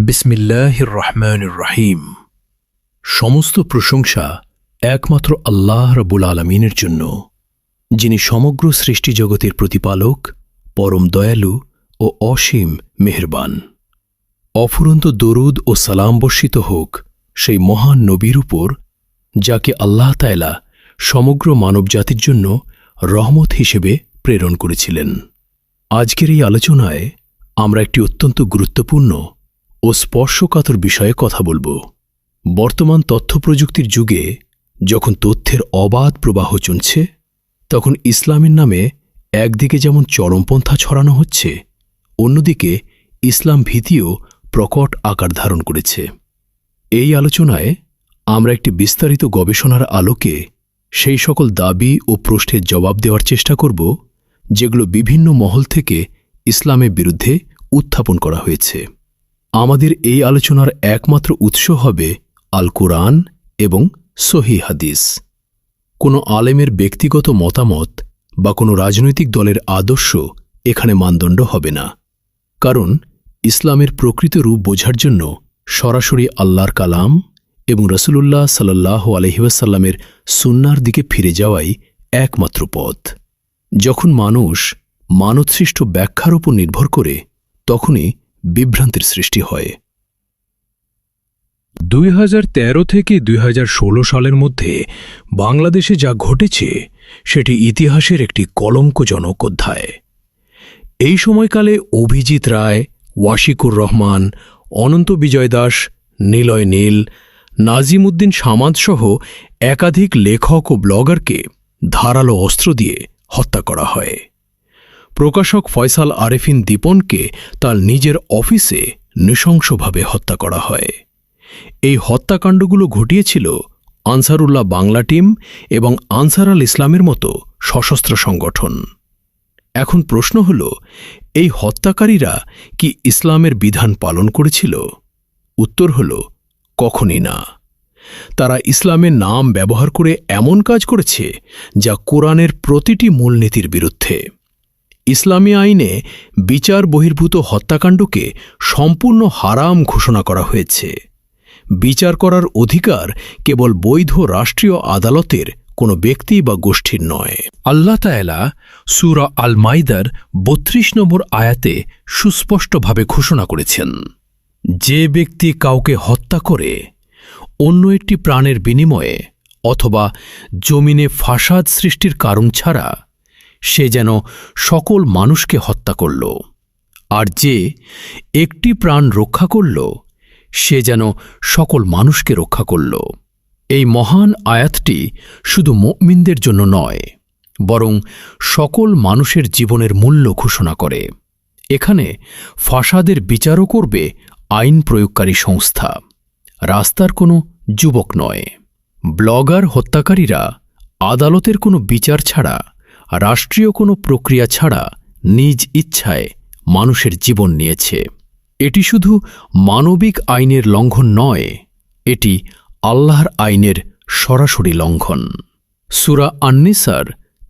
বিসমিল্লাহির রহমানির রহিম। সমস্ত প্রশংসা একমাত্র আল্লাহ রাব্বুল আলামিনের জন্য, যিনি সমগ্র সৃষ্টিজগতের প্রতিপালক, পরম দয়ালু ও অসীম মেহেরবান। অফুরন্ত দরুদ ও সালাম বর্ষিত হোক সেই মহান নবীর উপর, যাকে আল্লাহ তাআলা সমগ্র মানবজাতির জন্য রহমত হিসেবে প্রেরণ করেছিলেন। আজকের এই আলোচনায় আমরা একটি অত্যন্ত গুরুত্বপূর্ণ ও স্পর্শকাতর বিষয়ে কথা বলব। বর্তমান তথ্যপ্রযুক্তির যুগে যখন তথ্যের অবাধ প্রবাহ চলছে, তখন ইসলামের নামে একদিকে যেমন চরমপন্থা ছড়ানো হচ্ছে, অন্যদিকে ইসলাম ভীতিও প্রকট আকার ধারণ করেছে। এই আলোচনায় আমরা একটি বিস্তারিত গবেষণার আলোকে সেই সকল দাবি ও প্রশ্নের জবাব দেওয়ার চেষ্টা করব, যেগুলো বিভিন্ন মহল থেকে ইসলামের বিরুদ্ধে উত্থাপন করা হয়েছে। আমাদের এই আলোচনার একমাত্র উৎস হবে আল কুরআন এবং সহিহ হাদিস। কোনো আলেমের ব্যক্তিগত মতামত বা কোনো রাজনৈতিক দলের আদর্শ এখানে মানদণ্ড হবে না, কারণ ইসলামের প্রকৃত রূপ বোঝার জন্য সরাসরি আল্লাহর কালাম এবং রাসূলুল্লাহ সাল্লাল্লাহু আলাইহি ওয়াসাল্লামের সুন্নাহর দিকে ফিরে যাওয়াই একমাত্র পথ। যখন মানুষ মানবসৃষ্ট ব্যাখ্যার উপর নির্ভর করে, তখনই বিভ্রান্তির সৃষ্টি হয়। 2013 থেকে 2016 সালের মধ্যে বাংলাদেশে যা ঘটেছে সেটি ইতিহাসের একটি কলঙ্কজনক অধ্যায়। এই সময়কালে অভিজিৎ রায়, ওয়াশিকুর রহমান, অনন্ত বিজয় দাস, নিলয় নীল, নাজিম উদ্দিন সামাদসহ একাধিক লেখক ও ব্লগারকে ধারালো অস্ত্র দিয়ে হত্যা করা হয়। প্রকাশক ফয়সাল আরেফিন দীপনকে তার নিজের অফিসে নৃশংসভাবে হত্যা করা হয়। এই হত্যাকাণ্ডগুলো ঘটিয়েছিল আনসারুল্লাহ বাংলা টিম এবং আনসার আল ইসলামের মতো সশস্ত্র সংগঠন। এখন প্রশ্ন হল, এই হত্যাকারীরা কি ইসলামের বিধান পালন করেছিল? উত্তর হল, কখনই না। তারা ইসলামের নাম ব্যবহার করে এমন কাজ করেছে যা কোরআনের প্রতিটি মূলনীতির বিরুদ্ধে। ইসলামী আইনে বিচার বহির্ভূত হত্যাকাণ্ডকে সম্পূর্ণ হারাম ঘোষণা করা হয়েছে। বিচার করার অধিকার কেবল বৈধ রাষ্ট্রীয় আদালতের কোনো ব্যক্তি বা গোষ্ঠীর নয়। আল্লাহ তাআলা সূরা আল মাইদার 32 নম্বর আয়াতে সুস্পষ্টভাবে ঘোষণা করেছেন, যে ব্যক্তি কাউকে হত্যা করে অন্য একটি প্রাণের বিনিময়ে অথবা জমিনে ফাসাদ সৃষ্টির কারণ ছাড়া, সে যেন সকল মানুষকে হত্যা করল, আর যে একটি প্রাণ রক্ষা করল, সে যেন সকল মানুষকে রক্ষা করল। এই মহান আয়াতটি শুধু মুমিনদের জন্য নয়, বরং সকল মানুষের জীবনের মূল্য ঘোষণা করে। এখানে ফাসাদের বিচারও করবে আইন প্রয়োগকারী সংস্থা, রাস্তার কোনো যুবক নয়। ব্লগার হত্যাকারীরা আদালতের কোনো বিচার ছাড়া, রাষ্ট্রীয় কোনো প্রক্রিয়া ছাড়া নিজ ইচ্ছায় মানুষের জীবন নিয়েছে। এটি শুধু মানবিক আইনের লঙ্ঘন নয়, এটি আল্লাহর আইনের সরাসরি লঙ্ঘন। সূরা আন-নিসার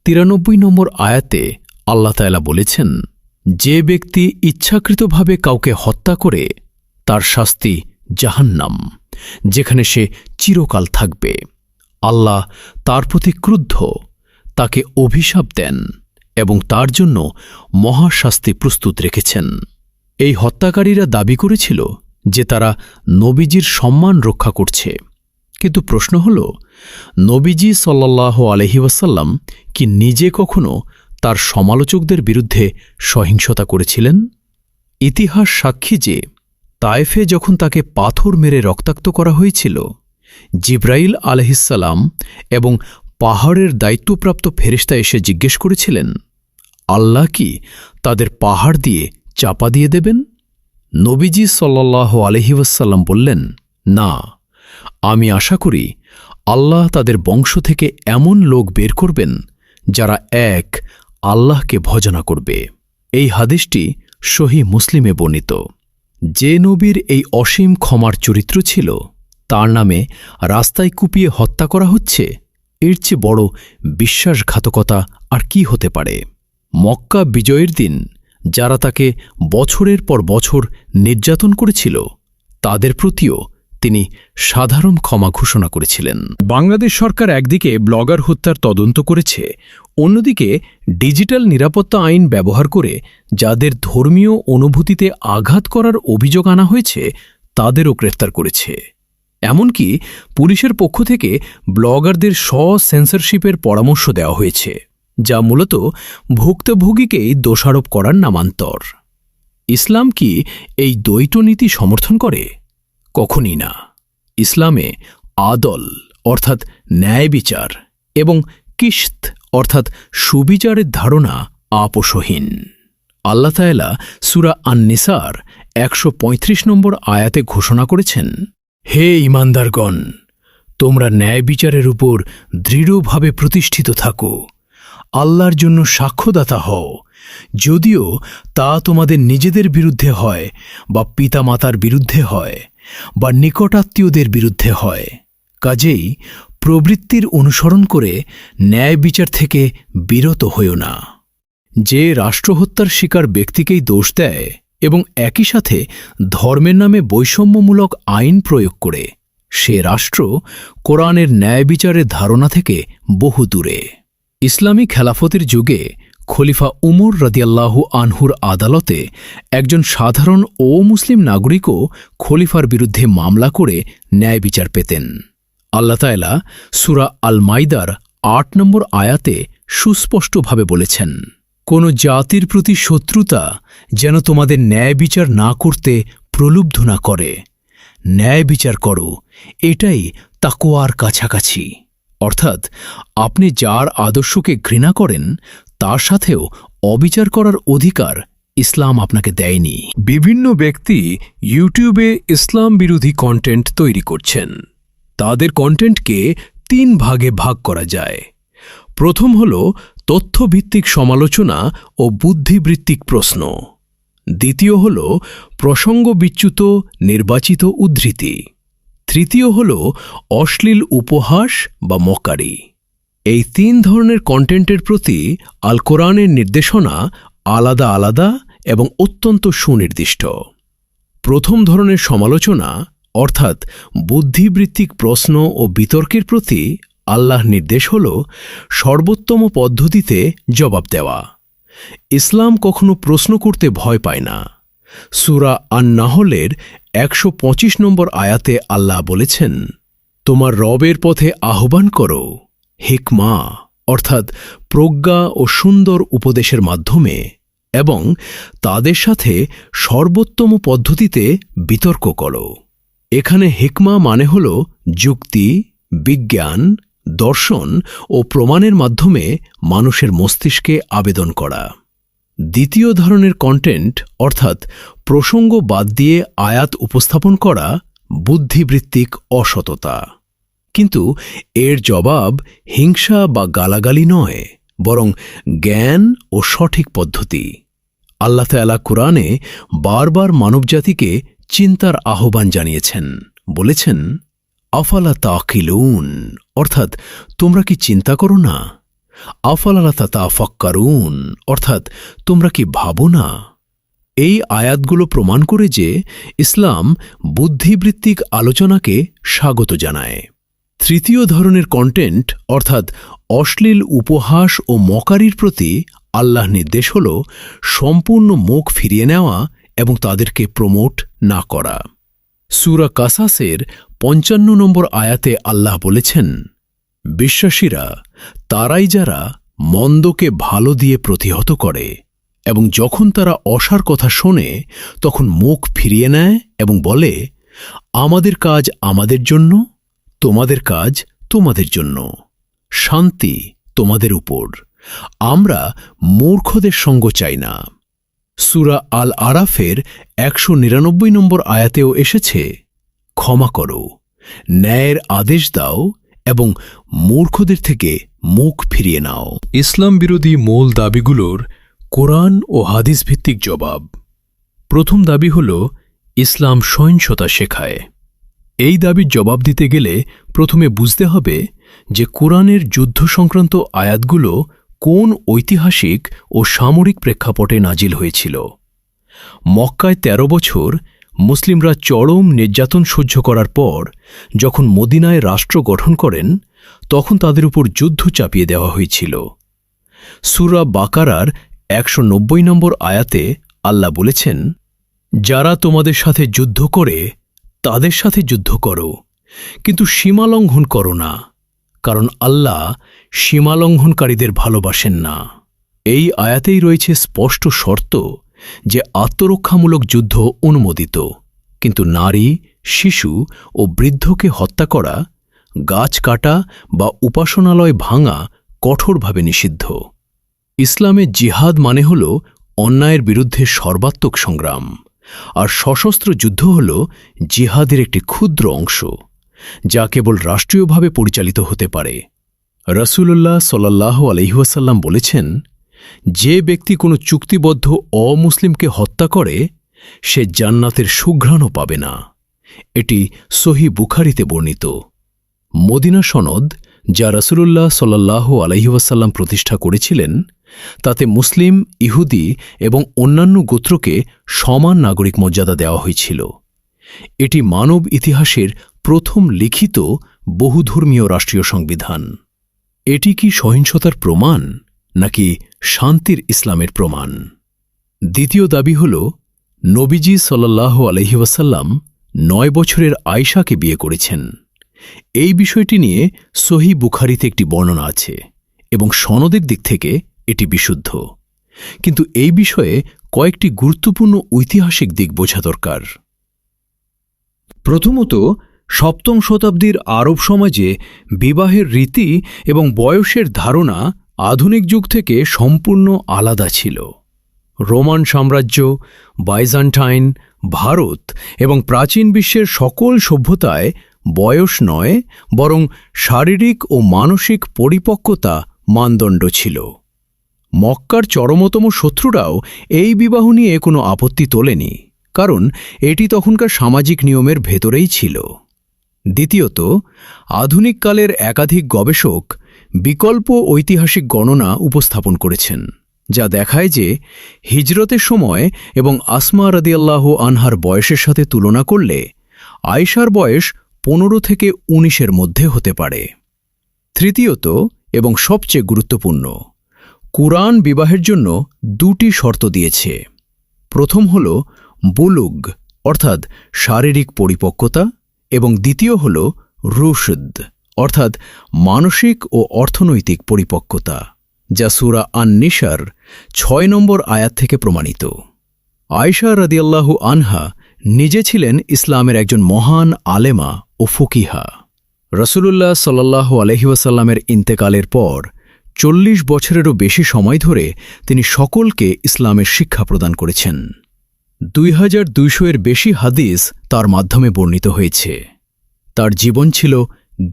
93 নম্বর আয়াতে আল্লাহ তাআলা বলেছেন, যে ব্যক্তি ইচ্ছাকৃতভাবে কাউকে হত্যা করে, তার শাস্তি জাহান্নাম, যেখানে সে চিরকাল থাকবে। আল্লাহ তার প্রতি ক্রুদ্ধ, তাকে অভিশাপ দেন এবং তার জন্য মহাশাস্তি প্রস্তুত রেখেছেন। এই হত্যাকারীরা দাবি করেছিল যে তারা নবীজির সম্মান রক্ষা করছে, কিন্তু প্রশ্ন হল, নবীজি সাল্লাল্লাহু আলাইহি ওয়াসাল্লাম কি নিজে কখনো তার সমালোচকদের বিরুদ্ধে সহিংসতা করেছিলেন? ইতিহাস সাক্ষী যে তায়েফে যখন তাকে পাথর মেরে রক্তাক্ত করা হয়েছিল, জিবরাইল আলাইহিসসালাম এবং পাহাড়ের দায়িত্বপ্রাপ্ত ফেরেশতা এসে জিজ্ঞেস করেছিলেন, আল্লাহ কি তাদের পাহাড় দিয়ে চাপা দিয়ে দেবেন? নবীজি সাল্লাল্লাহু আলাইহি ওয়াসাল্লাম বললেন, না, আমি আশা করি আল্লাহ তাদের বংশ থেকে এমন লোক বের করবেন যারা এক আল্লাহকে ভজনা করবে। এই হাদিসটি সহিহ মুসলিমে বর্ণিত। যে নবীর এই অসীম ক্ষমার চরিত্র ছিল, তার নামে রাস্তায় কুপিয়ে হত্যা করা হচ্ছে, এর চেয়ে বড় বিশ্বাসঘাতকতা আর কি হতে পারে? মক্কা বিজয়ের দিন যারা তাকে বছরের পর বছর নির্যাতন করেছিল, তাদের প্রতিও তিনি সাধারণ ক্ষমা ঘোষণা করেছিলেন। বাংলাদেশ সরকার একদিকে ব্লগার হত্যার তদন্ত করেছে, অন্যদিকে ডিজিটাল নিরাপত্তা আইন ব্যবহার করে যাদের ধর্মীয় অনুভূতিতে আঘাত করার অভিযোগ আনা হয়েছে তাদেরও গ্রেফতার করেছে। এমনকি পুলিশের পক্ষ থেকে ব্লগারদের সেন্সরশিপের পরামর্শ দেওয়া হয়েছে, যা মূলত ভুক্তভোগীকেই দোষারোপ করার নামান্তর। ইসলাম কি এই দ্বৈত নীতি সমর্থন করে? কখনই না। ইসলামে আদল অর্থাৎ ন্যায় বিচার এবং কিশত অর্থাৎ সুবিচারের ধারণা আপোষহীন। আল্লাহ তাআলা সূরা আন-নিসার ১৩৫ নম্বর আয়াতে ঘোষণা করেছেন, হে ঈমানদারগণ, তোমরা ন্যায় বিচারের উপর দৃঢ়ভাবে প্রতিষ্ঠিত থাকো, আল্লাহর জন্য সাক্ষ্যদাতা হও, যদিও তা তোমাদের নিজেদের বিরুদ্ধে হয় বা পিতামাতার বিরুদ্ধে হয় বা নিকটাত্মীয়দের বিরুদ্ধে হয়। কাজেই প্রবৃত্তির অনুসরণ করে ন্যায় বিচার থেকে বিরত হইও না। যে রাষ্ট্রহত্যার শিকার ব্যক্তিকেই দোষ দেয় এবং একই সাথে ধর্মের নামে বৈষম্যমূলক আইন প্রয়োগ করে, সে রাষ্ট্র কোরআনের ন্যায় বিচারের ধারণা থেকে বহু দূরে। ইসলামী খেলাফতের যুগে খলিফা উমর রাদিয়াল্লাহু আনহুর আদালতে একজন সাধারণ মুসলিম নাগরিকও খলিফার বিরুদ্ধে মামলা করে ন্যায় বিচার পেতেন। আল্লাহ তাআলা সূরা আল মাইদার ৮ নম্বর আয়াতে সুস্পষ্টভাবে বলেছেন, কোন জাতির প্রতি শত্রুতা যেন তোমাদের ন্যায় বিচার না করতে প্রলুব্ধ না করে। ন্যায় বিচার করো, এটাই তাকওয়ার কাছাকাছি। অর্থাৎ আপনি যার আদর্শকে ঘৃণা করেন তার সাথেও অবিচার করার অধিকার ইসলাম আপনাকে দেয়নি। বিভিন্ন ব্যক্তি ইউটিউবে ইসলাম বিরোধী কন্টেন্ট তৈরি করছেন। তাদের কন্টেন্টকে ৩ ভাগে ভাগ করা যায়। প্রথম হল তথ্যভিত্তিক সমালোচনা ও বুদ্ধিবৃত্তিক প্রশ্ন। দ্বিতীয় হল প্রসঙ্গবিচ্যুত নির্বাচিত উদ্ধৃতি। তৃতীয় হল অশ্লীল উপহাস বা মক্কারি। এই ৩ ধরনের কন্টেন্টের প্রতি আল কোরআনের নির্দেশনা আলাদা আলাদা এবং অত্যন্ত সুনির্দিষ্ট। প্রথম ধরনের সমালোচনা অর্থাৎ বুদ্ধিবৃত্তিক প্রশ্ন ও বিতর্কের প্রতি আল্লাহর নির্দেশ হল সর্বোত্তম পদ্ধতিতে জবাব দেওয়া। ইসলাম কখনো প্রশ্ন করতে ভয় পায় না। সূরা আন-নাহলের ১২৫ নম্বর আয়াতে আল্লাহ বলেছেন, তোমার রবের পথে আহ্বান করো হিকমা অর্থাৎ প্রজ্ঞা ও সুন্দর উপদেশের মাধ্যমে, এবং তাদের সাথে সর্বোত্তম পদ্ধতিতে বিতর্ক করো। এখানে হিকমা মানে হল যুক্তি, বিজ্ঞান, দর্শন ও প্রমাণের মাধ্যমে মানুষের মস্তিষ্কে আবেদন করা। দ্বিতীয় ধরনের কন্টেন্ট অর্থাৎ প্রসঙ্গ বাদ দিয়ে আয়াত উপস্থাপন করা বুদ্ধিবৃত্তিক অসততা। কিন্তু এর জবাব হিংসা বা গালাগালি নয়, বরং জ্ঞান ও সঠিক পদ্ধতি। আল্লাহ তাআলা কুরআনে বারবার মানবজাতিকে চিন্তার আহ্বান জানিয়েছেন, বলেছেন, আফালা তাকিলুন অর্থাৎ তোমরা কি চিন্তা করো না? আফালা তাতাফাক্কারুন অর্থাৎ তোমরা কি ভাবো না? এই আয়াতগুলো প্রমাণ করে যে ইসলাম বুদ্ধিবৃত্তিক আলোচনাকে স্বাগত জানায়। তৃতীয় ধরনের কন্টেন্ট অর্থাৎ অশ্লীল উপহাস ও মকারির প্রতি আল্লাহ নির্দেশ হল সম্পূর্ণ মুখ ফিরিয়ে নেওয়া এবং তাদেরকে প্রমোট না করা। সূরা কাসাসের ৫৫ নম্বর আয়াতে আল্লাহ বলেছেন, বিশ্বাসীরা তারাই যারা মন্দকে ভালো দিয়ে প্রতিহত করে এবং যখন তারা অসার কথা শোনে তখন মুখ ফিরিয়ে নেয় এবং বলে, আমাদের কাজ আমাদের জন্য, তোমাদের কাজ তোমাদের জন্য, শান্তি তোমাদের উপর, আমরা মূর্খদের সঙ্গ চাই না। সূরা আল আরাফের ১৯৯ নম্বর আয়াতেও এসেছে, ক্ষমা করো, ন্যায়ের আদেশ দাও এবং মূর্খদের থেকে মুখ ফিরিয়ে নাও। ইসলাম বিরোধী মূল দাবিগুলোর কোরআন ও হাদিস ভিত্তিক জবাব। প্রথম দাবি হল ইসলাম সহিংসতা শেখায়। এই দাবির জবাব দিতে গেলে প্রথমে বুঝতে হবে যে কোরআনের যুদ্ধ সংক্রান্ত আয়াতগুলো কোন ঐতিহাসিক ও সামরিক প্রেক্ষাপটে নাজিল হয়েছিল। মক্কায় ১৩ বছর মুসলিমরা চরম নির্যাতন সহ্য করার পর যখন মদিনায় রাষ্ট্র গঠন করেন তখন তাদের উপর যুদ্ধ চাপিয়ে দেওয়া হয়েছিল। সূরা বাকারার ১৯০ নম্বর আয়াতে আল্লাহ বলেছেন, যারা তোমাদের সাথে যুদ্ধ করে তাদের সাথে যুদ্ধ করো, কিন্তু সীমালঙ্ঘন করো না, কারণ আল্লাহ সীমালঙ্ঘনকারীদের ভালোবাসেন না। এই আয়াতেই রয়েছে স্পষ্ট শর্ত যে আত্মরক্ষামূলক যুদ্ধ অনুমোদিত, কিন্তু নারী, শিশু ও বৃদ্ধকে হত্যা করা, গাছ কাটা বা উপাসনালয় ভাঙা কঠোরভাবে নিষিদ্ধ। ইসলামে জিহাদ মানে হল অন্যায়ের বিরুদ্ধে সর্বাত্মক সংগ্রাম, আর সশস্ত্র যুদ্ধ হল জিহাদের একটি ক্ষুদ্র অংশ, যা কেবল রাষ্ট্রীয়ভাবে পরিচালিত হতে পারে। রাসূলুল্লাহ সাল্লাল্লাহু আলাইহি ওয়াসাল্লাম বলেছেন, যে ব্যক্তি কোনো চুক্তিবদ্ধ অমুসলিমকে হত্যা করে সে জান্নাতের সুঘ্রাণও পাবে না। এটি সহিহ বুখারীতে বর্ণিত। মদিনা সনদ, যা রাসূলুল্লাহ সাল্লাল্লাহু আলাইহি ওয়াসাল্লাম প্রতিষ্ঠা করেছিলেন, তাতে মুসলিম, ইহুদি এবং অন্যান্য গোত্রকে সমান নাগরিক মর্যাদা দেওয়া হয়েছিল। এটি মানব ইতিহাসের প্রথম লিখিত বহুধর্মীয় রাষ্ট্রীয় সংবিধান। এটি কি সহিংসতার প্রমাণ নাকি শান্তির ইসলামের প্রমাণ? দ্বিতীয় দাবি হল, নবীজি সাল্লাল্লাহু আলাইহি ওয়াসাল্লাম ৯ বছরের আয়েশাকে বিয়ে করেছেন। এই বিষয়টি নিয়ে সহিহ বুখারীতে একটি বর্ণনা আছে এবং সনদের দিক থেকে এটি বিশুদ্ধ, কিন্তু এই বিষয়ে কয়েকটি গুরুত্বপূর্ণ ঐতিহাসিক দিক বোঝা দরকার। প্রথমত, ৭ম শতাব্দীর আরব সমাজে বিবাহের রীতি এবং বয়সের ধারণা আধুনিক যুগ থেকে সম্পূর্ণ আলাদা ছিল। রোমান সাম্রাজ্য, বাইজান্টাইন, ভারত এবং প্রাচীন বিশ্বের সকল সভ্যতায় বয়স নয়, বরং শারীরিক ও মানসিক পরিপক্কতা মানদণ্ড ছিল। মক্কার চরমতম শত্রুরাও এই বিবাহ নিয়ে কোনো আপত্তি তোলেনি, কারণ এটি তখনকার সামাজিক নিয়মের ভেতরেই ছিল। দ্বিতীয়ত, আধুনিক কালের একাধিক গবেষক বিকল্প ঐতিহাসিক গণনা উপস্থাপন করেছেন, যা দেখায় যে হিজরতের সময় এবং আসমা রাদিয়াল্লাহু আনহার বয়সের সাথে তুলনা করলে আয়েশার বয়স ১৫ থেকে ১৯-এর মধ্যে হতে পারে। তৃতীয়ত এবং সবচেয়ে গুরুত্বপূর্ণ, কুরআন বিবাহের জন্য ২টি শর্ত দিয়েছে। প্রথম হল বুলুগ, অর্থাৎ শারীরিক পরিপক্কতা, এবং দ্বিতীয় হল রুশদ, অর্থাৎ মানসিক ও অর্থনৈতিক পরিপক্কতা, যা সূরা আন-নিসার ৬ নম্বর আয়াত থেকে প্রমাণিত। আয়েশা রাদিয়াল্লাহু আনহা নিজে ছিলেন ইসলামের একজন মহান আলেমা ও ফকিহা। রাসূলুল্লাহ সাল্লাল্লাহু আলাইহি ওয়াসাল্লামের ইন্তেকালের পর ৪০ বছরেরও বেশি সময় ধরে তিনি সকলকে ইসলামের শিক্ষা প্রদান করেছেন। ২২০০-এর বেশি হাদিস তার মাধ্যমে বর্ণিত হয়েছে। তার জীবন ছিল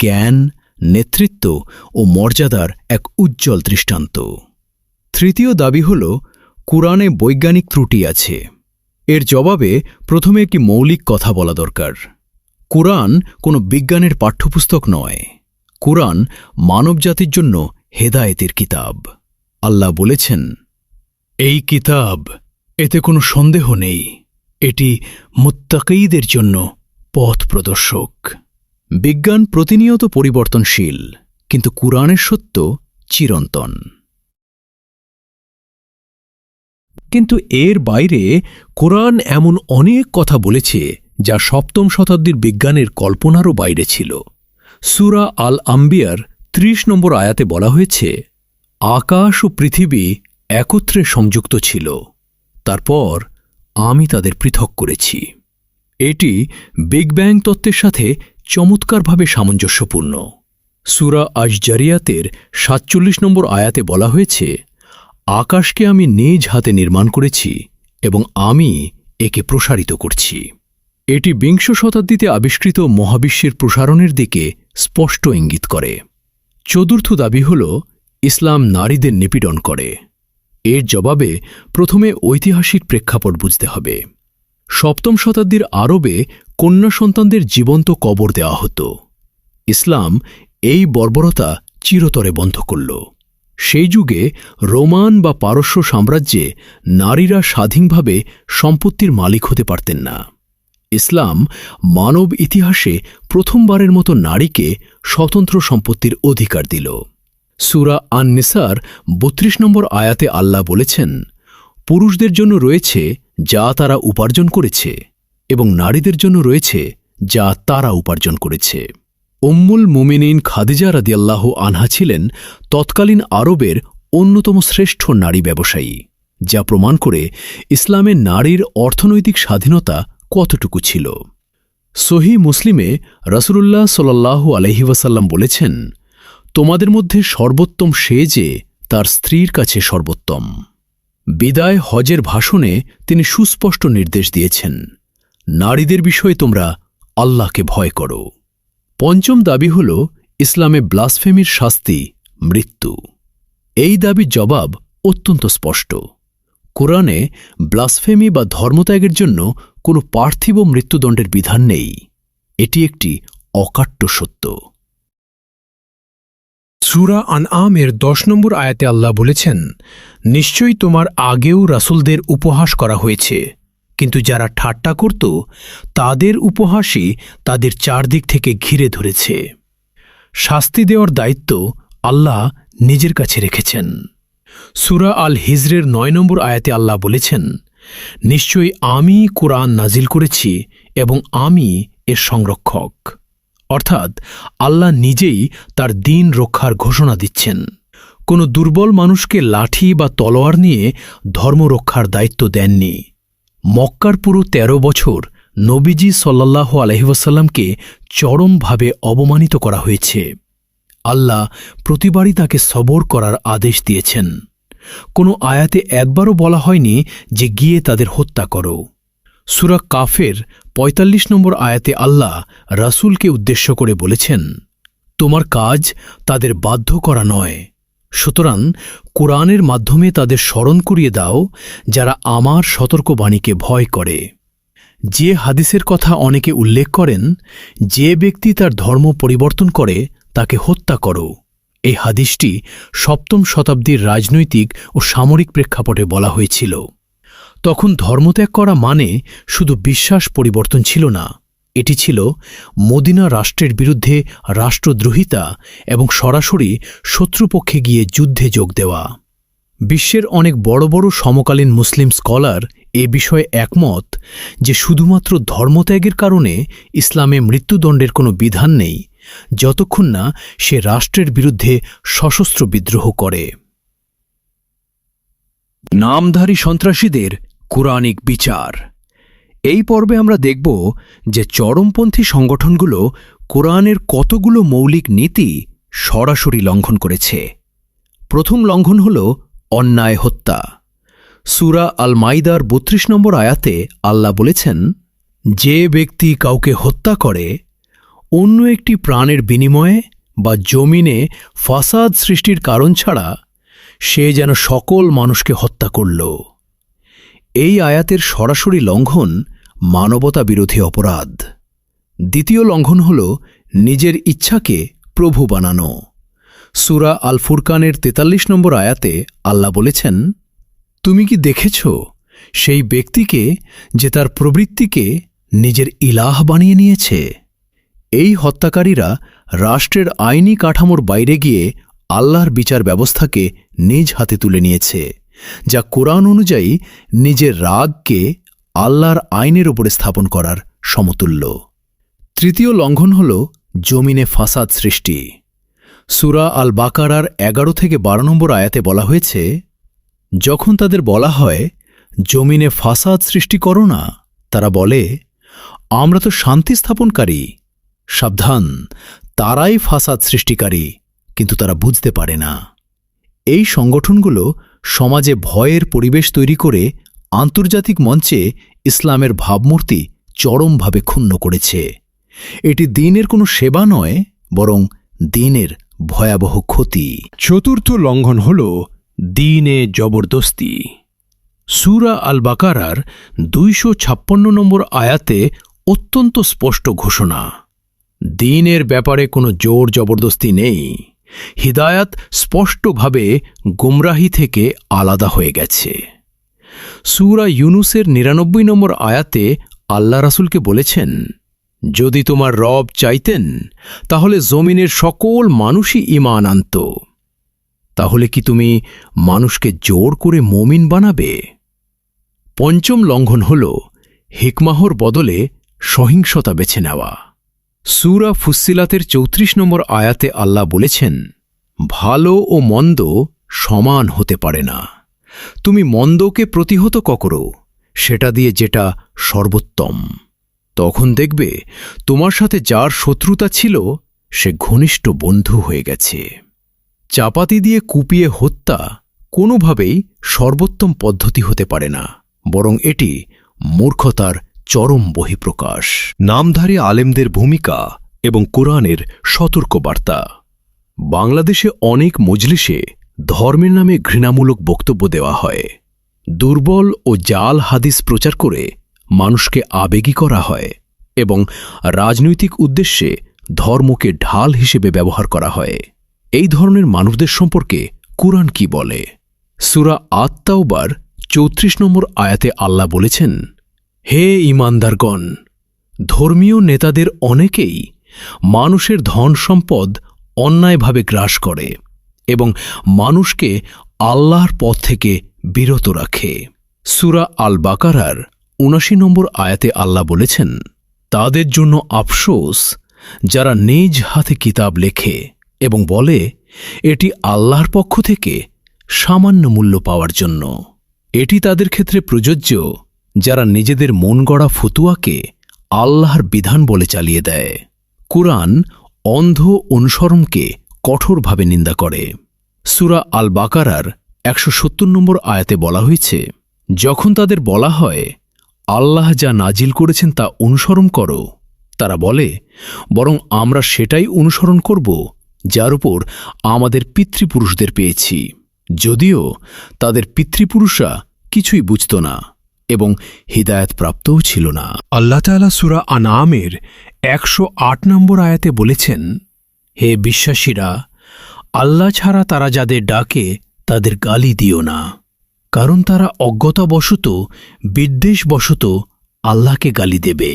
জ্ঞান, নেতৃত্ব ও মর্যাদার এক উজ্জ্বল দৃষ্টান্ত। তৃতীয় দাবি হল, কুরআনে বৈজ্ঞানিক ত্রুটি আছে। এর জবাবে প্রথমে একটি মৌলিক কথা বলা দরকার। কুরআন কোনো বিজ্ঞানের পাঠ্যপুস্তক নয়। কুরআন মানবজাতির জন্য হেদায়েতের কিতাব। আল্লাহ বলেছেন, এই কিতাব, এতে কোনো সন্দেহ নেই, এটি মুত্তাকীদের জন্য পথ প্রদর্শক। বিজ্ঞান প্রতিনিয়ত পরিবর্তনশীল, কিন্তু কুরআনের সত্য চিরন্তন। কিন্তু এর বাইরে কুরআন এমন অনেক কথা বলেছে যা ৭ম শতাব্দীর বিজ্ঞানের কল্পনারও বাইরে ছিল। সূরা আল আম্বিয়ার ৩০ নম্বর আয়াতে বলা হয়েছে, আকাশ ও পৃথিবী একত্রে সংযুক্ত ছিল, তারপর আমি তাদের পৃথক করেছি। এটি বিগ ব্যাং তত্ত্বের সাথে চমৎকারভাবে সামঞ্জস্যপূর্ণ। সূরা আশ-জারিয়াতের ৪৭ নম্বর আয়াতে বলা হয়েছে, আকাশকে আমি নিজ হাতে নির্মাণ করেছি এবং আমি একে প্রসারিত করছি। এটি বিংশ শতাব্দীতে আবিষ্কৃত মহাবিশ্বের প্রসারণের দিকে স্পষ্ট ইঙ্গিত করে। চতুর্থ দাবি হল, ইসলাম নারীদের নিপীড়ন করে। এর জবাবে প্রথমে ঐতিহাসিক প্রেক্ষাপট বুঝতে হবে। ৭ম শতাব্দীর আরবে কন্যা সন্তানদের জীবন্ত কবর দেওয়া হতো। ইসলাম এই বর্বরতা চিরতরে বন্ধ করল। সেই যুগে রোমান বা পারস্য সাম্রাজ্যে নারীরা স্বাধীনভাবে সম্পত্তির মালিক হতে পারতেন না। ইসলাম মানব ইতিহাসে প্রথমবারের মতো নারীকে স্বতন্ত্র সম্পত্তির অধিকার দিল। সূরা আন-নিসার ৩২ নম্বর আয়াতে আল্লাহ বলেছেন, পুরুষদের জন্য রয়েছে যা তারা উপার্জন করেছে এবং নারীদের জন্য রয়েছে যা তারা উপার্জন করেছে। উম্মুল মুমিনিন খাদিজা রাদিয়াল্লাহু আনহা ছিলেন তৎকালীন আরবের অন্যতম শ্রেষ্ঠ নারী ব্যবসায়ী, যা প্রমাণ করে ইসলামে নারীর অর্থনৈতিক স্বাধীনতা কতটুকু ছিল। সহিহ মুসলিমে রাসূলুল্লাহ সাল্লাল্লাহু আলাইহি ওয়াসাল্লাম বলেছেন, তোমাদের মধ্যে সর্বোত্তম সে যে তার স্ত্রীর কাছে সর্বোত্তম। বিদায় হজের ভাষণে তিনি সুস্পষ্ট নির্দেশ দিয়েছেন, নারীদের বিষয়ে তোমরা আল্লাহকে ভয় করো। পঞ্চম দাবি হল ইসলামে ব্লাসফেমির শাস্তি মৃত্যু। এই দাবির জবাব অত্যন্ত স্পষ্ট। কোরআনে ব্লাসফেমি বা ধর্মত্যাগের জন্য কোনো পার্থিব মৃত্যুদণ্ডের বিধান নেই। এটি একটি অকাট্য সত্য। সূরা আনআমের ১০ নম্বর আয়াতে আল্লাহ বলেছেন, নিশ্চয়ই তোমার আগেও রাসূলদের উপহাস করা হয়েছে, কিন্তু যারা ঠাট্টা করত তাদের উপহাসই তাদের চারদিক থেকে ঘিরে ধরেছে। শাস্তি দেওয়ার দায়িত্ব আল্লাহ নিজের কাছে রেখেছেন। সূরা আল হিজরের ৯ নম্বর আয়াতে আল্লাহ বলেছেন, নিশ্চয়ই আমি কোরআন নাজিল করেছি এবং আমি এর সংরক্ষক। অর্থাৎ আল্লাহ নিজেই তার দ্বীন রক্ষার ঘোষণা দিচ্ছেন। কোনো দুর্বল মানুষকে লাঠি বা তলোয়ার নিয়ে ধর্ম রক্ষার দায়িত্ব দেননি। মক্কার পুরো ১৩ বছর নবীজি সাল্লাল্লাহু আলাইহি ওয়াসাল্লামকে চরমভাবে অবমানিত করা হয়েছে। আল্লাহ প্রতিবারই তাকে সবর করার আদেশ দিয়েছেন। কোনো আয়াতে একবারও বলা হয়নি যে গিয়ে তাদের হত্যা করো। সূরা কাফের ৪৫ নম্বর আয়াতে আল্লাহ রাসূলকে উদ্দেশ্য করে বলেছেন, তোমার কাজ তাদের বাধ্য করা নয়, সুতরাং কোরআনের মাধ্যমে তাদের স্মরণ করিয়ে দাও যারা আমার সতর্কবাণীকে ভয় করে। যে হাদিসের কথা অনেকে উল্লেখ করেন, যে ব্যক্তি তার ধর্ম পরিবর্তন করে তাকে হত্যা করো, এই হাদিসটি ৭ম শতাব্দীর রাজনৈতিক ও সামরিক প্রেক্ষাপটে বলা হয়েছিল। তখন ধর্মত্যাগ করা মানে শুধু বিশ্বাস পরিবর্তন ছিল না, এটি ছিল মদিনা রাষ্ট্রের বিরুদ্ধে রাষ্ট্রদ্রোহিতা এবং সরাসরি শত্রুপক্ষে গিয়ে যুদ্ধে যোগ দেওয়া। বিশ্বের অনেক বড় বড় সমকালীন মুসলিম স্কলার এ বিষয়ে একমত যে শুধুমাত্র ধর্মত্যাগের কারণে ইসলামে মৃত্যুদণ্ডের কোনো বিধান নেই, যতক্ষণ না সে রাষ্ট্রের বিরুদ্ধে সশস্ত্র বিদ্রোহ করে। নামধারী সন্ত্রাসীদের কোরআনিক বিচার। এই পর্বে আমরা দেখব যে চরমপন্থী সংগঠনগুলো কোরআনের কতগুলো মৌলিক নীতি সরাসরি লঙ্ঘন করেছে। প্রথম লঙ্ঘন হল অন্যায় হত্যা। সূরা আল মাইদার ৩২ নম্বর আয়াতে আল্লাহ বলেছেন, যে ব্যক্তি কাউকে হত্যা করে অন্য একটি প্রাণের বিনিময়ে বা জমিনে ফাসাদ সৃষ্টির কারণ ছাড়া, সে যেন সকল মানুষকে হত্যা করল। এই আয়াতের সরাসরি লঙ্ঘন মানবতা বিরোধী অপরাধ। দ্বিতীয় লঙ্ঘন হল নিজের ইচ্ছাকে প্রভু বানানো। সূরা আল ফুরকানের ৪৩ নম্বর আয়াতে আল্লাহ বলেছেন, তুমি কি দেখেছ সেই ব্যক্তিকে যে তার প্রবৃত্তিকে নিজের ইলাহ বানিয়ে নিয়েছে? এই হত্যাকারীরা রাষ্ট্রের আইনি কাঠামোর বাইরে গিয়ে আল্লাহর বিচার ব্যবস্থাকে নিজ হাতে তুলে নিয়েছে, যা কোরআন অনুযায়ী নিজের রাগকে আল্লাহর আইনের উপরে স্থাপন করার সমতুল্য। তৃতীয় লঙ্ঘন হল জমিনে ফাসাদ সৃষ্টি। সূরা আল বাকারার ১১ থেকে ১২ নম্বর আয়াতে বলা হয়েছে, যখন তাদের বলা হয় জমিনে ফাসাদ সৃষ্টি করো না, তারা বলে, আমরা তো শান্তি স্থাপনকারী। সাবধান, তারাই ফাসাদ সৃষ্টিকারী, কিন্তু তারা বুঝতে পারে না। এই সংগঠনগুলো সমাজে ভয়ের পরিবেশ তৈরি করে আন্তর্জাতিক মঞ্চে ইসলামের ভাবমূর্তি চরমভাবে ক্ষুণ্ণ করেছে। এটি দ্বীনের কোনো সেবা নয়, বরং দ্বীনের ভয়াবহ ক্ষতি। চতুর্থ লঙ্ঘন হল দ্বীনে জবরদস্তি। সূরা আল বাকারার ২৫৬ নম্বর আয়াতে অত্যন্ত স্পষ্ট ঘোষণা, দ্বীনের ব্যাপারে কোনো জোর জবরদস্তি নেই। হিদায়াত স্পষ্টভাবে গুমরাহি থেকে আলাদা হয়ে গেছে। সূরা ইউনুসের ৯৯ নম্বর আয়াতে আল্লাহ রাসূলকে বলেছেন, যদি তোমার রব চাইতেন তাহলে জমিনের সকল মানুষই ঈমান আনত। তাহলে কি তুমি মানুষকে জোর করে মুমিন বানাবে? পঞ্চম লঙ্ঘন হল হিকমাহর বদলে সহিংসতা বেছে নেওয়া। সূরা ফুসসিলাতের ৩৪ নম্বর আয়াতে আল্লাহ বলেছেন, ভালো ও মন্দ সমান হতে পারে না। তুমি মন্দকে প্রতিহত করো সেটা দিয়ে যেটা সর্বোত্তম। তখন দেখবে তোমার সাথে যার শত্রুতা ছিল সে ঘনিষ্ঠ বন্ধু হয়ে গেছে। চাপাতি দিয়ে কুপিয়ে হত্যা কোনোভাবেই সর্বোত্তম পদ্ধতি হতে পারে না, বরং এটি মূর্খতার চরম বহিঃপ্রকাশ। নামধারী আলেমদের ভূমিকা এবং কোরআনের সতর্কবার্তা। বাংলাদেশে অনেক মজলিসে ধর্মের নামে ঘৃণামূলক বক্তব্য দেওয়া হয়। দুর্বল ও জাল হাদিস প্রচার করে মানুষকে আবেগী করা হয় এবং রাজনৈতিক উদ্দেশ্যে ধর্মকে ঢাল হিসেবে ব্যবহার করা হয়। এই ধরনের মানুষদের সম্পর্কে কুরআন কি বলে? সূরা আত-তাওবার ৩৪ নম্বর আয়াতে আল্লাহ বলেছেন, হে ঈমানদারগণ, ধর্মীয় নেতাদের অনেকেই মানুষের ধন সম্পদ অন্যায়ভাবে গ্রাস করে এবং মানুষকে আল্লাহর পথ থেকে বিরত রাখে। সূরা আল বাকারার ৭৯ নম্বর আয়াতে আল্লাহ বলেছেন, তাদের জন্য আফসোস যারা নিজ হাতে কিতাব লেখে এবং বলে এটি আল্লাহর পক্ষ থেকে সামান্য মূল্য পাওয়ার জন্য। এটি তাদের ক্ষেত্রে প্রযোজ্য যারা নিজেদের মন গড়া ফতুয়াকে আল্লাহর বিধান বলে চালিয়ে দেয়। কুরআন অন্ধ অনুসরণকে কঠোরভাবে নিন্দা করে। সূরা আল বাকারার ১৭০ নম্বর আয়াতে বলা হয়েছে, যখন তাদের বলা হয় আল্লাহ যা নাজিল করেছেন তা অনুসরণ করো, তারা বলে বরং আমরা সেটাই অনুসরণ করব যার উপর আমাদের পিতৃপুরুষদের পেয়েছি, যদিও তাদের পিতৃপুরুষরা কিছুই বুঝত না এবং হিদায়াত প্রাপ্তও ছিল না। আল্লাহ তাআলা সূরা আনআমের ১০৮ নম্বর আয়াতে বলেছেন, হে বিশ্বাসীরা, আল্লাহ ছাড়া তারা যাদের ডাকে তাদের গালি দিও না, কারণ তারা অজ্ঞতাবশত বিদ্বেষবশত আল্লাহকে গালি দেবে।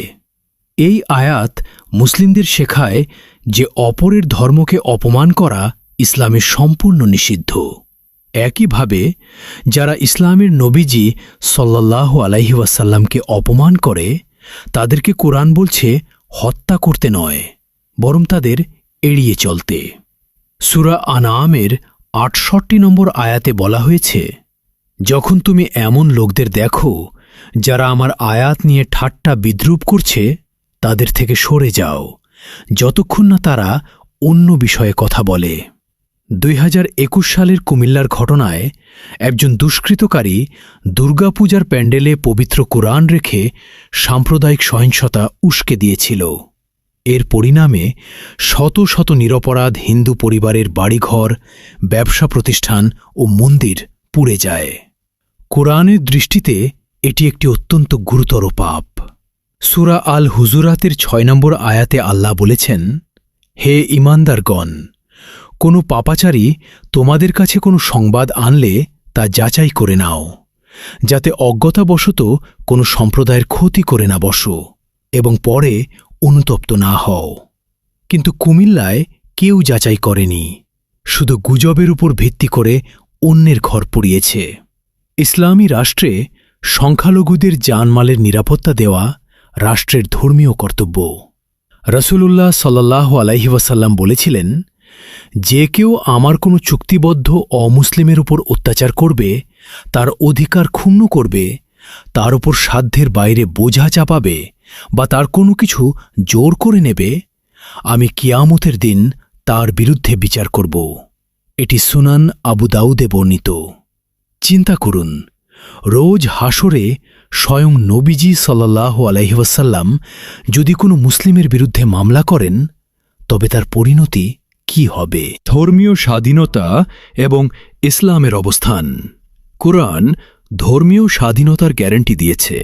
এই আয়াত মুসলিমদের শেখায় যে অপরের ধর্মকে অপমান করা ইসলামের সম্পূর্ণ নিষিদ্ধ। একইভাবে যারা ইসলামের নবীজি সাল্লাল্লাহু আলাইহি ওয়াসাল্লামকে অপমান করে তাদেরকে কোরআন বলছে হত্যা করতে নয়, বরং তাদের এড়িয়ে চলতে। সূরা আনআমের ৬৮ নম্বর আয়াতে বলা হয়েছে, যখন তুমি এমন লোকদের দেখো যারা আমার আয়াত নিয়ে ঠাট্টা বিদ্রূপ করছে, তাদের থেকে সরে যাও যতক্ষণ না তারা অন্য বিষয়ে কথা বলে। ২০২১ সালের কুমিল্লার ঘটনায় একজন দুষ্কৃতকারী দুর্গাপূজার প্যান্ডেলে পবিত্র কোরআন রেখে সাম্প্রদায়িক সহিংসতা উস্কে দিয়েছিল। এর পরিণামে শত শত নিরপরাধ হিন্দু পরিবারের বাড়িঘর, ব্যবসা প্রতিষ্ঠান ও মন্দির পুড়ে যায়। কোরআনের দৃষ্টিতে এটি একটি অত্যন্ত গুরুতর পাপ। সূরা আল হুজুরাতের ৬ নম্বর আয়াতে আল্লাহ বলেছেন, হে ঈমানদারগণ, কোনো পাপাচারী তোমাদের কাছে কোনো সংবাদ আনলে তা যাচাই করে নাও, যাতে অজ্ঞতাবশত কোনো সম্প্রদায়ের ক্ষতি করে না বসো এবং পরে অনুতপ্ত না হও। কিন্তু কুমিল্লায় কেউ যাচাই করেনি, শুধু গুজবের উপর ভিত্তি করে অন্যের ঘর পুড়িয়েছে। ইসলামী রাষ্ট্রে সংখ্যালঘুদের জানমালের নিরাপত্তা দেওয়া রাষ্ট্রের ধর্মীয় কর্তব্য। রাসূলুল্লাহ সাল্লাল্লাহু আলাইহি ওয়াসাল্লাম বলেছিলেন, যে কেউ আমার কোনো চুক্তিবদ্ধ অমুসলিমের উপর অত্যাচার করবে, তার অধিকার ক্ষুণ্ণ করবে, তার উপর সাধ্যের বাইরে বোঝা চাপাবে বা তার কোনো কিছু জোর করে নেবে, আমি কিয়ামতের দিন তার বিরুদ্ধে বিচার করব। এটি সুনান আবু দাউদে বর্ণিত। চিন্তা করুন, রোজ হাসরে স্বয়ং নবীজি সাল্লাল্লাহু আলাইহি ওয়াসাল্লাম যদি কোনো মুসলিমের বিরুদ্ধে মামলা করেন, তবে তার পরিণতি কি হবে? ধর্মীয় স্বাধীনতা এবং ইসলামের অবস্থান। কুরআন ধর্মীয় স্বাধীনতার গ্যারান্টি দিয়েছে।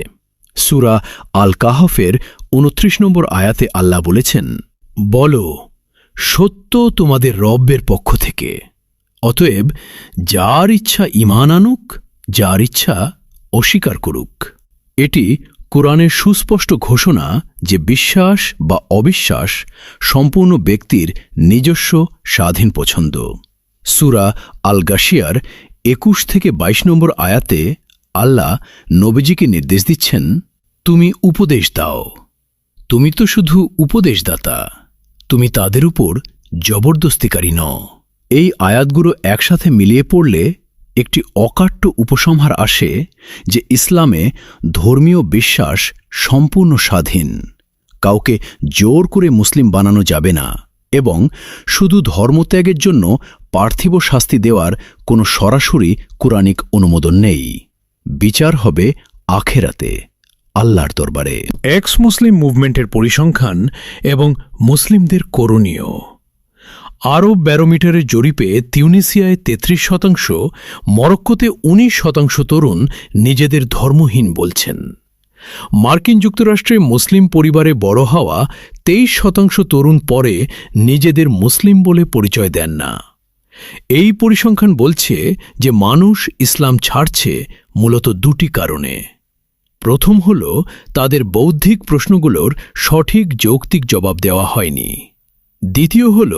সূরা আল কাহফের ২৯ নম্বর আয়াতে আল্লাহ বলেছেন, বলো, সত্য তোমাদের রব্বের পক্ষ থেকে, অতএব যার ইচ্ছা ঈমান আনুক, যার ইচ্ছা অস্বীকার করুক। এটি কোরআনের সুস্পষ্ট ঘোষণা যে বিশ্বাস বা অবিশ্বাস সম্পূর্ণ ব্যক্তির নিজস্ব স্বাধীন পছন্দ। সূরা আল গাশিয়ার ২১ থেকে ২২ নম্বর আয়াতে আল্লাহ নবীজিকে নির্দেশ দিচ্ছেন, তুমি উপদেশ দাও। তুমি তো শুধু উপদেশদাতা, তুমি তাদের উপর জবরদস্তিকারী নও। এই আয়াতগুলো একসাথে মিলিয়ে পড়লে একটি অকাট্য উপসংহার আসে যে ইসলামে ধর্মীয় বিশ্বাস সম্পূর্ণ স্বাধীন, কাউকে জোর করে মুসলিম বানানো যাবে না এবং শুধু ধর্মত্যাগের জন্য পার্থিব শাস্তি দেওয়ার কোনো সরাসরি কুরআনিক অনুমোদন নেই। বিচার হবে আখেরাতে, আল্লাহর দরবারে। এক্স মুসলিম মুভমেন্টের পরিসংখ্যান এবং মুসলিমদের করণীয়। আরব ব্যারোমিটারের জরিপে তিউনিসিয়ায় ৩৩%, মরক্কোতে ১৯% তরুণ নিজেদের ধর্মহীন বলছেন। মার্কিন যুক্তরাষ্ট্রে মুসলিম পরিবারে বড় হওয়া ২৩% তরুণ পরে নিজেদের মুসলিম বলে পরিচয় দেন না। এই পরিসংখ্যান বলছে যে মানুষ ইসলাম ছাড়ছে মূলত দুটি কারণে। প্রথম হল তাদের বৌদ্ধিক প্রশ্নগুলোর সঠিক যৌক্তিক জবাব দেওয়া হয়নি। দ্বিতীয় হল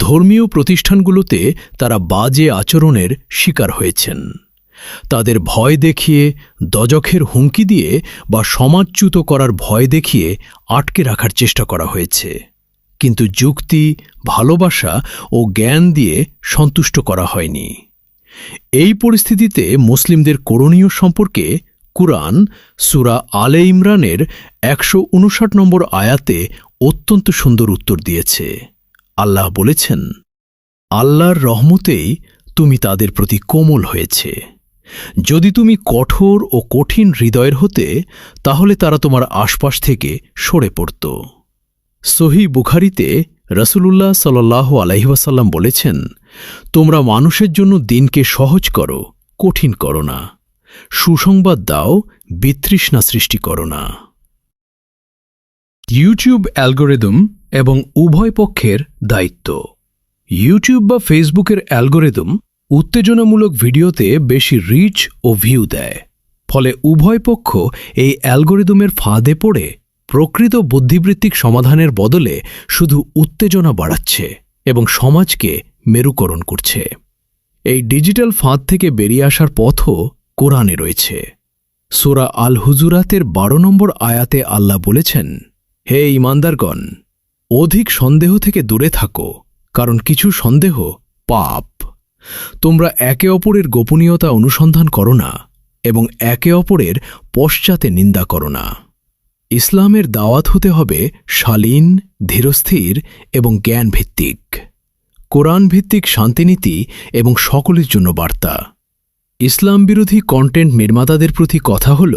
ধর্মীয় প্রতিষ্ঠানগুলোতে তারা বাজে আচরণের শিকার হয়েছেন। তাদের ভয় দেখিয়ে, দজখের হুমকি দিয়ে বা সমাজচ্যুত করার ভয় দেখিয়ে আটকে রাখার চেষ্টা করা হয়েছে, কিন্তু যুক্তি, ভালোবাসা ও জ্ঞান দিয়ে সন্তুষ্ট করা হয়নি। এই পরিস্থিতিতে মুসলিমদের করণীয় সম্পর্কে কুরআন সূরা আলে ইমরানের ১৫৯ নম্বর আয়াতে অত্যন্ত সুন্দর উত্তর দিয়েছে। আল্লাহ বলেছেন, আল্লাহর রহমতেই তুমি তাদের প্রতি কোমল হয়েছে। যদি তুমি কঠোর ও কঠিন হৃদয়ের হতে, তাহলে তারা তোমার আশপাশ থেকে সরে পড়ত। সহিহ বুখারীতে রাসূলুল্লাহ সাল্লাল্লাহু আলাইহি ওয়াসাল্লাম বলেছেন, তোমরা মানুষের জন্য দিনকে সহজ করো, কঠিন করো না। সুসংবাদ দাও, বিতৃষ্ণা সৃষ্টি করো না। ইউটিউব অ্যালগোরিদম এবং উভয় পক্ষের দায়িত্ব। ইউটিউব বা ফেসবুকের অ্যালগোরিদম উত্তেজনামূলক ভিডিওতে বেশি রিচ ও ভিউ দেয়, ফলে উভয় পক্ষ এই অ্যালগোরিদমের ফাঁদে পড়ে প্রকৃত বুদ্ধিবৃত্তিক সমাধানের বদলে শুধু উত্তেজনা বাড়াচ্ছে এবং সমাজকে মেরুকরণ করছে। এই ডিজিটাল ফাঁদ থেকে বেরিয়ে আসার পথও কোরআনে রয়েছে। সূরা আল হুজুরাতের ১২ নম্বর আয়াতে আল্লাহ বলেছেন, হে ঈমানদারগণ, অধিক সন্দেহ থেকে দূরে থাকো, কারণ কিছু সন্দেহ পাপ। তোমরা একে অপরের গোপনীয়তা অনুসন্ধান করো না এবং একে অপরের পশ্চাতে নিন্দা করো না। ইসলামের দাওয়াত হতে হবে শালীন, ধীরস্থির এবং জ্ঞানভিত্তিক। কোরআন ভিত্তিক শান্তিনীতি এবং সকলের জন্য বার্তা। ইসলাম বিরোধী কন্টেন্ট নির্মাতাদের প্রতি কথা হল,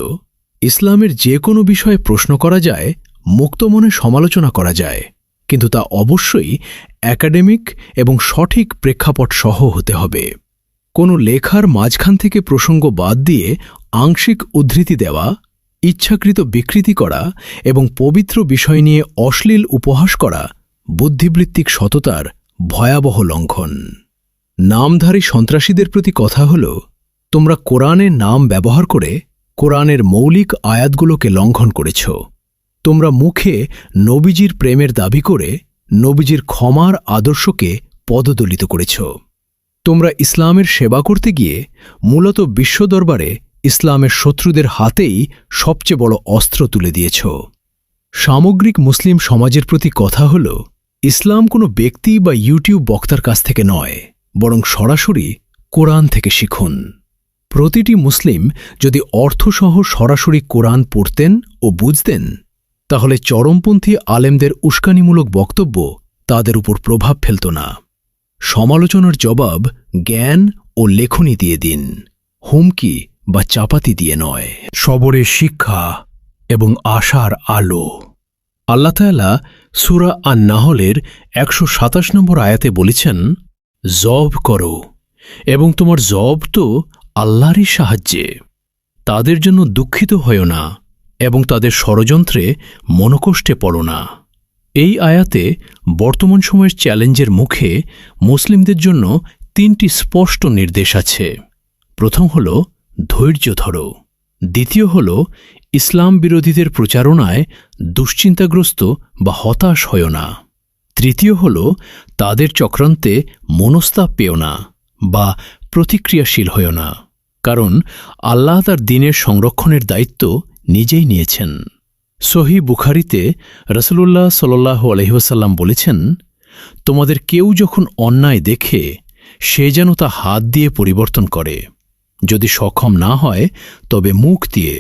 ইসলামের যে কোনো বিষয়ে প্রশ্ন করা যায়, মুক্ত মনে সমালোচনা করা যায়, কিন্তু তা অবশ্যই একাডেমিক এবং সঠিক প্রেক্ষাপট সহ হতে হবে। কোনো লেখার মাঝখান থেকে প্রসঙ্গ বাদ দিয়ে আংশিক উদ্ধৃতি দেওয়া, ইচ্ছাকৃত বিকৃতি করা এবং পবিত্র বিষয় নিয়ে অশ্লীল উপহাস করা বুদ্ধিবৃত্তিক সততার ভয়াবহ লঙ্ঘন। নামধারী সন্ত্রাসীদের প্রতি কথা হল, তোমরা কোরআনের নাম ব্যবহার করে কোরআনের মৌলিক আয়াতগুলোকে লঙ্ঘন করেছ। তোমরা মুখে নবীজির প্রেমের দাবি করে নবীজির ক্ষমার আদর্শকে পদদলিত করেছ। তোমরা ইসলামের সেবা করতে গিয়ে মূলত বিশ্বদরবারে ইসলামের শত্রুদের হাতেই সবচেয়ে বড় অস্ত্র তুলে দিয়েছ। সামগ্রিক মুসলিম সমাজের প্রতি কথা হল, ইসলাম কোনো ব্যক্তি বা ইউটিউব বক্তার কাছ থেকে নয়, বরং সরাসরি কোরআন থেকে শিখুন। প্রতিটি মুসলিম যদি অর্থসহ সরাসরি কোরআন পড়তেন ও বুঝতেন, তাহলে চরমপন্থী আলেমদের উস্কানিমূলক বক্তব্য তাদের উপর প্রভাব ফেলত না। সমালোচনার জবাব জ্ঞান ও লেখনী দিয়ে দিন, হুমকি বা চাপাতি দিয়ে নয়। সবরের শিক্ষা এবং আশার আলো। আল্লাহ তাআলা সূরা আন-নাহলের ১২৭ নম্বর আয়াতে বলেছেন, জব করো এবং তোমার জব তো আল্লাহরই সাহায্যে। তাদের জন্য দুঃখিত হয়ো না এবং তাদের ষড়যন্ত্রে মনোকষ্টে পড়ো না। এই আয়াতে বর্তমান সময়ের চ্যালেঞ্জের মুখে মুসলিমদের জন্য ৩টি স্পষ্ট নির্দেশ আছে। প্রথম হল ধৈর্য ধরো, দ্বিতীয় হল ইসলাম বিরোধীদের প্রচারণায় দুশ্চিন্তাগ্রস্ত বা হতাশ হয় না। তৃতীয় হল তাদের চক্রান্তে মনস্তাপ পেও না বা প্রতিক্রিয়াশীল হয় না, কারণ আল্লাহ তার দ্বীনের সংরক্ষণের দায়িত্ব নিজেই নিয়েছেন। সহিহ বুখারীতে রাসূলুল্লাহ সাল্লাল্লাহু আলাইহি ওয়াসাল্লাম বলেছেন, তোমাদের কেউ যখন অন্যায় দেখে সে যেন তা হাত দিয়ে পরিবর্তন করে, যদি সক্ষম না হয় তবে মুখ দিয়ে,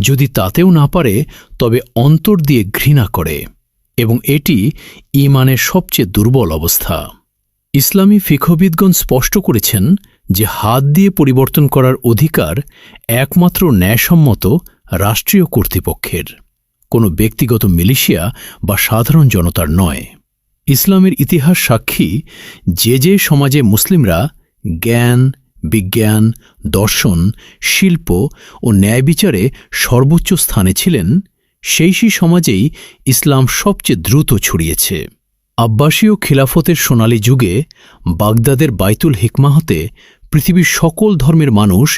যদি তাতেও না পারে তবে অন্তর দিয়ে ঘৃণা করে, এবং এটি ঈমানের সবচেয়ে দুর্বল অবস্থা। ইসলামী ফিকহবিদগণ স্পষ্ট করেছেন যে হাত দিয়ে পরিবর্তন করার অধিকার একমাত্র ন্যায়সম্মত রাষ্ট্রীয় কর্তৃপক্ষের, কোনো ব্যক্তিগত মিলিশিয়া বা সাধারণ জনতার নয়। ইসলামের ইতিহাস সাক্ষী যে সমাজে মুসলিমরা জ্ঞান, বিজ্ঞান, দর্শন, শিল্প ও ন্যায়বিচারে সর্বোচ্চ স্থানে ছিলেন, সেই সমাজেই ইসলাম সবচেয়ে দ্রুত ছড়িয়েছে। আব্বাসীয় খিলাফতের সোনালী যুগে বাগদাদের বাইতুল হিকমাহতে পৃথিবীর সকল ধর্মের মানুষ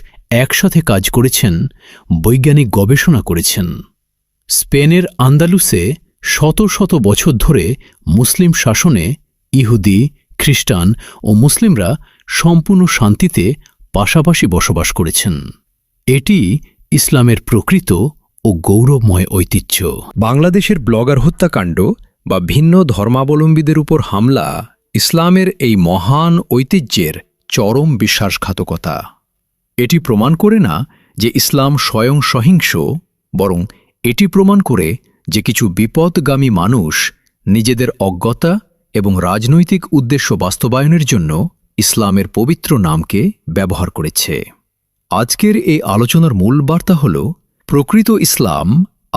একসাথে কাজ করেছেন, বৈজ্ঞানিক গবেষণা করেছেন। স্পেনের আন্দালুসে শত শত বছর ধরে মুসলিম শাসনে ইহুদি, খ্রিস্টান ও মুসলিমরা সম্পূর্ণ শান্তিতে পাশাপাশি বসবাস করেছেন। এটি ইসলামের প্রকৃত ও গৌরবময় ঐতিহ্য। বাংলাদেশের ব্লগার হত্যাকাণ্ড বা ভিন্ন ধর্মাবলম্বীদের উপর হামলা ইসলামের এই মহান ঐতিহ্যের চরম বিশ্বাসঘাতকতা। এটি প্রমাণ করে না যে ইসলাম স্বয়ং সহিংস, বরং এটি প্রমাণ করে যে কিছু বিপদগামী মানুষ নিজেদের অজ্ঞতা এবং রাজনৈতিক উদ্দেশ্য বাস্তবায়নের জন্য ইসলামের পবিত্র নামকে ব্যবহার করেছে। আজকের এই আলোচনার মূল বার্তা হল, প্রকৃত ইসলাম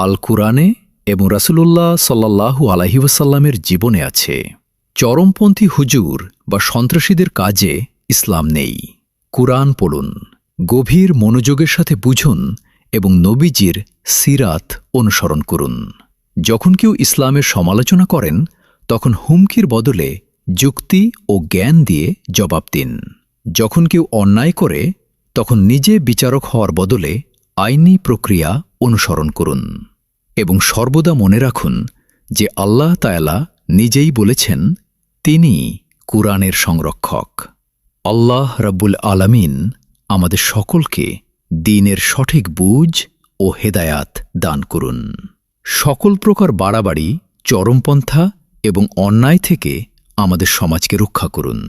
আল কুরআনে এবং রাসূলুল্লাহ সাল্লাল্লাহু আলাইহি ওয়াসাল্লামের জীবনে আছে। চরমপন্থী হুজুর বা সন্ত্রাসীদের কাজে ইসলাম নেই। কুরআন পড়ুন, গভীর মনোযোগের সাথে বুঝুন এবং নবীজির সিরাত অনুসরণ করুন। যখন কেউ ইসলামের সমালোচনা করেন, তখন হুমকির বদলে যুক্তি ও জ্ঞান দিয়ে জবাব দিন। যখন কেউ অন্যায় করে, তখন নিজে বিচারক হওয়ার বদলে আইনি প্রক্রিয়া অনুসরণ করুন। এবং সর্বদা মনে রাখুন যে আল্লাহ তাআলা নিজেই বলেছেন, তিনি কুরআনের সংরক্ষক। আল্লাহ রাব্বুল আলামিন আমাদের সকলকে দ্বীনের সঠিক বুঝ ও হেদায়াত দান করুন। সকল প্রকার বাড়াবাড়ি, চরমপন্থা এবং অন্যায় থেকে আমাদের সমাজকে রক্ষা করুন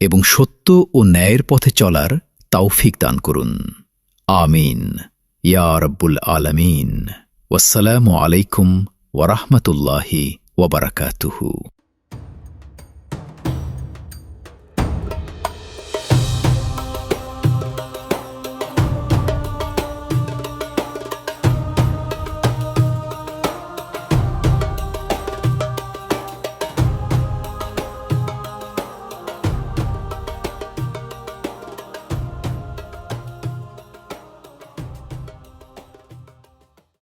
এবং সত্য ও ন্যায়ের পথে চলার তৌফিক দান করুন। আমিন ইয়া রাব্বুল আলামিন। ওয়াসসালামু আলাইকুম ওয়া রাহমাতুল্লাহি ওয়া বারাকাতুহু।